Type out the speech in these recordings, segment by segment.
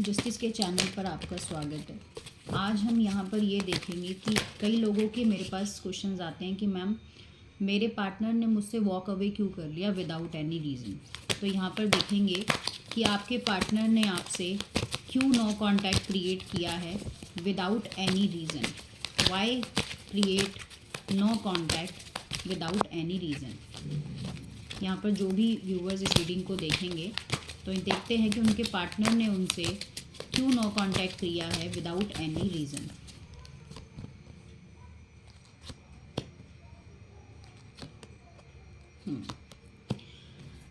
Justice के channel पर आपका स्वागत है। आज हम यहाँ पर ये देखेंगे कि कई लोगों के मेरे पास क्वेश्चंस आते हैं कि मैम मेरे पार्टनर ने मुझसे वॉक अवे क्यों कर लिया विदाउट एनी रीज़न। तो यहाँ पर देखेंगे कि आपके पार्टनर ने आपसे क्यों नो कांटेक्ट क्रिएट किया है without any reason. Why create no contact without any reason. यहाँ पर जो भी व्यूवर्स इस रीडिंग को देखेंगे तो देखते हैं कि उनके पार्टनर ने उनसे क्यों नो कांटेक्ट किया है विदाउट एनी रीज़न।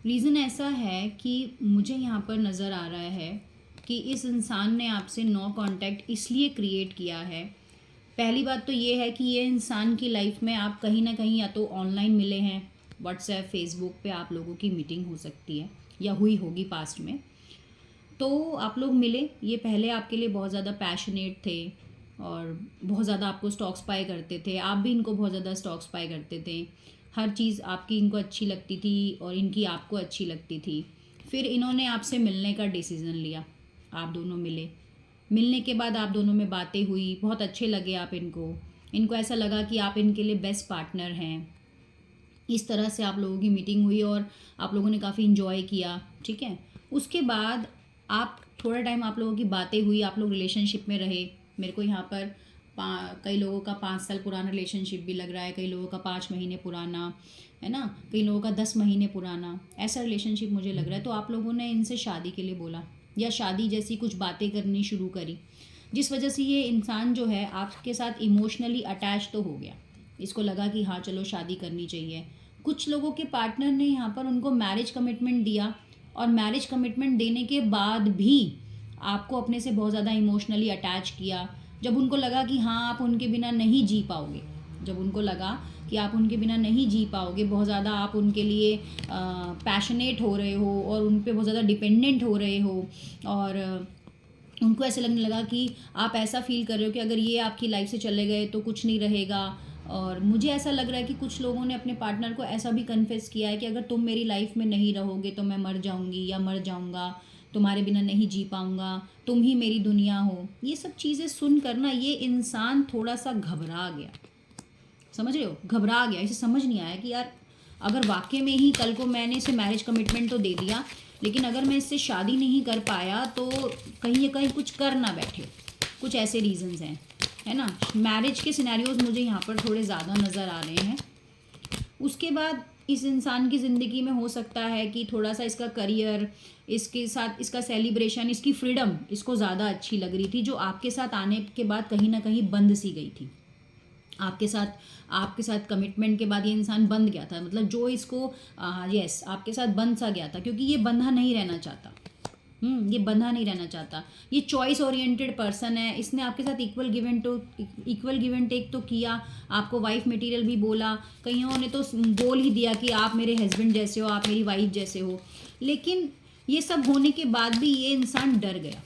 रीज़न ऐसा है कि मुझे यहाँ पर नज़र आ रहा है कि इस इंसान ने आपसे नो कांटेक्ट इसलिए क्रिएट किया है। पहली बात तो ये है कि ये इंसान की लाइफ में आप कहीं ना कहीं या तो ऑनलाइन मिले हैं, व्हाट्सएप फेसबुक पे आप लोगों की मीटिंग हो सकती है या हुई होगी पास्ट में। तो आप लोग मिले, ये पहले आपके लिए बहुत ज़्यादा पैशनेट थे और बहुत ज़्यादा आपको स्टॉक्स पाए करते थे, आप भी इनको बहुत ज़्यादा स्टॉक्स पाए करते थे। हर चीज़ आपकी इनको अच्छी लगती थी और इनकी आपको अच्छी लगती थी। फिर इन्होंने आपसे मिलने का डिसीज़न लिया, आप दोनों मिले। मिलने के बाद आप दोनों में बातें हुई, बहुत अच्छे लगे आप इनको ऐसा लगा कि आप इनके लिए बेस्ट पार्टनर हैं। इस तरह से आप लोगों की मीटिंग हुई और आप लोगों ने काफ़ी इन्जॉय किया, ठीक है। उसके बाद आप थोड़ा टाइम आप लोगों की बातें हुई, आप लोग रिलेशनशिप में रहे। मेरे को यहाँ पर कई लोगों का 5 साल पुराना रिलेशनशिप भी लग रहा है, कई लोगों का 5 महीने पुराना, है ना, कई लोगों का 10 महीने पुराना, ऐसा रिलेशनशिप मुझे लग रहा है। तो आप लोगों ने इनसे शादी के लिए बोला या शादी जैसी कुछ बातें करनी शुरू करी, जिस वजह से ये इंसान जो है आपके साथ इमोशनली अटैच तो हो गया। इसको लगा कि हाँ चलो शादी करनी चाहिए। कुछ लोगों के पार्टनर ने यहाँ पर उनको मैरिज कमिटमेंट दिया और मैरिज कमिटमेंट देने के बाद भी आपको अपने से बहुत ज़्यादा इमोशनली अटैच किया। जब उनको लगा कि हाँ आप उनके बिना नहीं जी पाओगे, जब उनको लगा कि आप उनके बिना नहीं जी पाओगे, बहुत ज़्यादा आप उनके लिए पैशनेट हो रहे हो और उन पर बहुत ज़्यादा डिपेंडेंट हो रहे हो और उनको ऐसे लगने लगा कि आप ऐसा फील कर रहे हो कि अगर ये आपकी लाइफ से चले गए तो कुछ नहीं रहेगा। और मुझे ऐसा लग रहा है कि कुछ लोगों ने अपने पार्टनर को ऐसा भी कन्फेस किया है कि अगर तुम मेरी लाइफ में नहीं रहोगे तो मैं मर जाऊंगी या मर जाऊंगा, तुम्हारे बिना नहीं जी पाऊंगा, तुम ही मेरी दुनिया हो। ये सब चीज़ें सुनकर ना ये इंसान थोड़ा सा घबरा गया, समझ रहे हो, घबरा गया। इसे समझ नहीं आया कि यार अगर वाकई में ही कल को मैंने इसे मैरिज कमिटमेंट तो दे दिया, लेकिन अगर मैं इससे शादी नहीं कर पाया तो कहीं कहीं कुछ कर ना बैठे। कुछ ऐसे रीजंस हैं, है ना। मैरिज के सिनेरियोज मुझे यहाँ पर थोड़े ज़्यादा नज़र आ रहे हैं। उसके बाद इस इंसान की ज़िंदगी में हो सकता है कि थोड़ा सा इसका करियर, इसके साथ इसका सेलिब्रेशन, इसकी फ्रीडम इसको ज़्यादा अच्छी लग रही थी, जो आपके साथ आने के बाद कहीं ना कहीं बंद सी गई थी। आपके साथ कमिटमेंट के बाद ये इंसान बंध गया था, मतलब जो इसको यस आपके साथ बंध सा गया था, क्योंकि ये बंधा नहीं रहना चाहता। ये बंधा नहीं रहना चाहता। ये चॉइस ओरिएंटेड पर्सन है। इसने आपके साथ इक्वल गिव एंड टेक तो किया, आपको वाइफ मटेरियल भी बोला, कईयों ने तो बोल ही दिया कि आप मेरे हस्बैंड जैसे हो, आप मेरी वाइफ जैसे हो। लेकिन ये सब होने के बाद भी ये इंसान डर गया।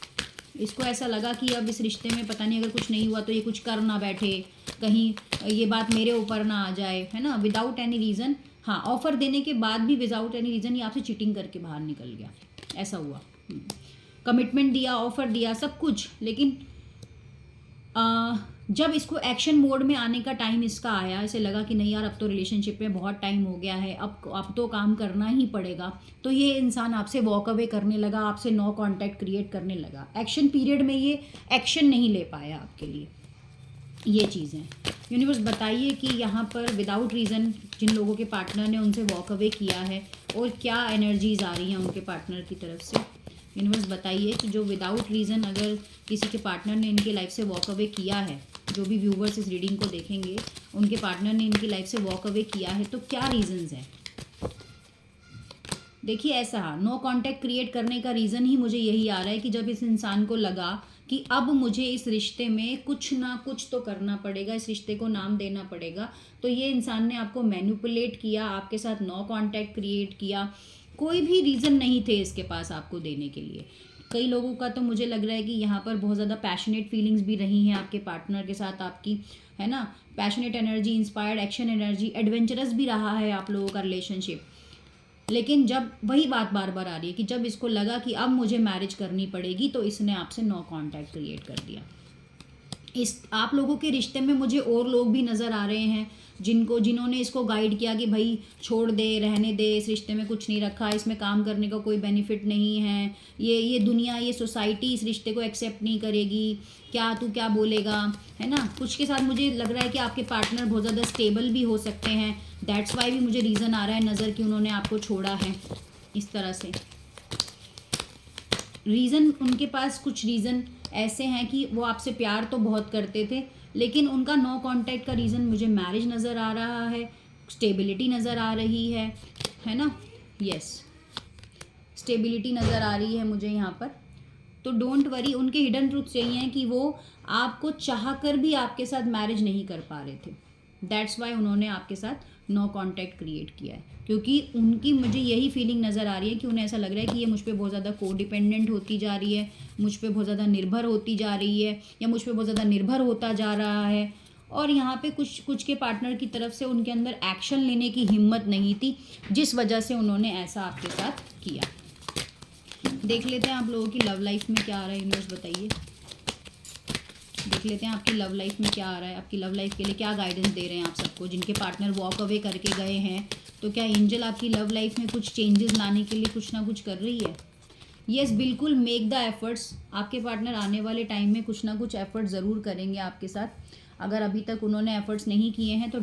इसको ऐसा लगा कि अब इस रिश्ते में पता नहीं अगर कुछ नहीं हुआ तो ये कुछ कर ना बैठे, कहीं ये बात मेरे ऊपर ना आ जाए, है ना, विदाउट एनी रीज़न। हाँ, ऑफर देने के बाद भी विदाउट एनी रीज़न ये आपसे चीटिंग करके बाहर निकल गया, ऐसा हुआ। कमिटमेंट दिया, ऑफर दिया, सब कुछ, लेकिन जब इसको एक्शन मोड में आने का टाइम इसका आया, इसे लगा कि नहीं यार अब तो रिलेशनशिप में बहुत टाइम हो गया है, अब तो काम करना ही पड़ेगा, तो ये इंसान आपसे वॉक अवे करने लगा, आपसे नो कांटेक्ट क्रिएट करने लगा। एक्शन पीरियड में ये एक्शन नहीं ले पाया आपके लिए। ये चीज़ें यूनिवर्स बताइए कि यहाँ पर विदाउट रीज़न जिन लोगों के पार्टनर ने उनसे वॉक अवे किया है और क्या एनर्जीज आ रही हैं उनके पार्टनर की तरफ से। यूनिवर्स बताइए कि जो विदाउट रीज़न अगर किसी के पार्टनर ने इनकी लाइफ से वॉक अवे किया है, जो भी व्यूवर्स इस रीडिंग को देखेंगे उनके पार्टनर ने इनकी लाइफ से वॉक अवे किया है, तो क्या रीजंस हैं। देखिए ऐसा नो कांटेक्ट क्रिएट करने का रीज़न ही मुझे यही आ रहा है कि जब इस इंसान को लगा कि अब मुझे इस रिश्ते में कुछ ना कुछ तो करना पड़ेगा, इस रिश्ते को नाम देना पड़ेगा, तो ये इंसान ने आपको मैनिपुलेट किया, आपके साथ नो कांटेक्ट क्रिएट किया। कोई भी रीज़न नहीं थे इसके पास आपको देने के लिए। कई लोगों का तो मुझे लग रहा है कि यहाँ पर बहुत ज़्यादा पैशनेट फीलिंग्स भी रही हैं आपके पार्टनर के साथ आपकी, है ना, passionate energy, inspired action energy, adventurous भी रहा है आप लोगों का रिलेशनशिप। लेकिन जब वही बात बार बार आ रही है कि जब इसको लगा कि अब मुझे मैरिज करनी पड़ेगी तो इसने आपसे नो कांटेक्ट क्रिएट कर दिया। इस आप लोगों के रिश्ते में मुझे और लोग भी नज़र आ रहे हैं जिन्होंने इसको गाइड किया कि भाई छोड़ दे, रहने दे, इस रिश्ते में कुछ नहीं रखा, इसमें काम करने का कोई बेनिफिट नहीं है, ये दुनिया, ये सोसाइटी इस रिश्ते को एक्सेप्ट नहीं करेगी, क्या तू क्या बोलेगा, है ना। कुछ के साथ मुझे लग रहा है कि आपके पार्टनर बहुत ज़्यादा स्टेबल भी हो सकते हैं। दैट्स वाई भी मुझे रीज़न आ रहा है नज़र कि उन्होंने आपको छोड़ा है इस तरह से। रीज़न उनके पास कुछ रीज़न ऐसे हैं कि वो आपसे प्यार तो बहुत करते थे, लेकिन उनका नो कांटेक्ट का रीज़न मुझे मैरिज नज़र आ रहा है, स्टेबिलिटी नज़र आ रही है ना। यस, स्टेबिलिटी नज़र आ रही है मुझे यहाँ पर। तो डोंट वरी, उनके हिडन ट्रूथ्स यही हैं कि वो आपको चाह कर भी आपके साथ मैरिज नहीं कर पा रहे थे। दैट्स वाई उन्होंने आपके साथ नो कांटेक्ट क्रिएट किया है, क्योंकि उनकी मुझे यही फीलिंग नज़र आ रही है कि उन्हें ऐसा लग रहा है कि ये मुझ पर बहुत ज़्यादा कोडिपेंडेंट होती जा रही है, मुझ पर बहुत ज़्यादा निर्भर होती जा रही है, या मुझ पर बहुत ज़्यादा निर्भर होता जा रहा है। और यहाँ पे कुछ के पार्टनर की तरफ से उनके अंदर एक्शन लेने की हिम्मत नहीं थी, जिस वजह से उन्होंने ऐसा आपके साथ किया। देख लेते हैं आप लोगों की लव लाइफ में क्या आ रहा है, यूनिवर्स बताइए। देख लेते हैं आपकी लव लाइफ में क्या आ रहा है, आपकी लव लाइफ के लिए क्या गाइडेंस दे रहे हैं आप सबको। जिनके पार्टनर वॉक अवे करके गए हैं, तो क्या एंजल आपकी लव लाइफ में कुछ चेंजेस लाने के लिए कुछ ना कुछ कर रही है। यस, बिल्कुल, मेक द एफर्ट्स। आपके पार्टनर आने वाले टाइम में कुछ ना कुछ एफर्ट ज़रूर करेंगे आपके साथ। अगर अभी तक उन्होंने एफर्ट्स नहीं किए हैं तो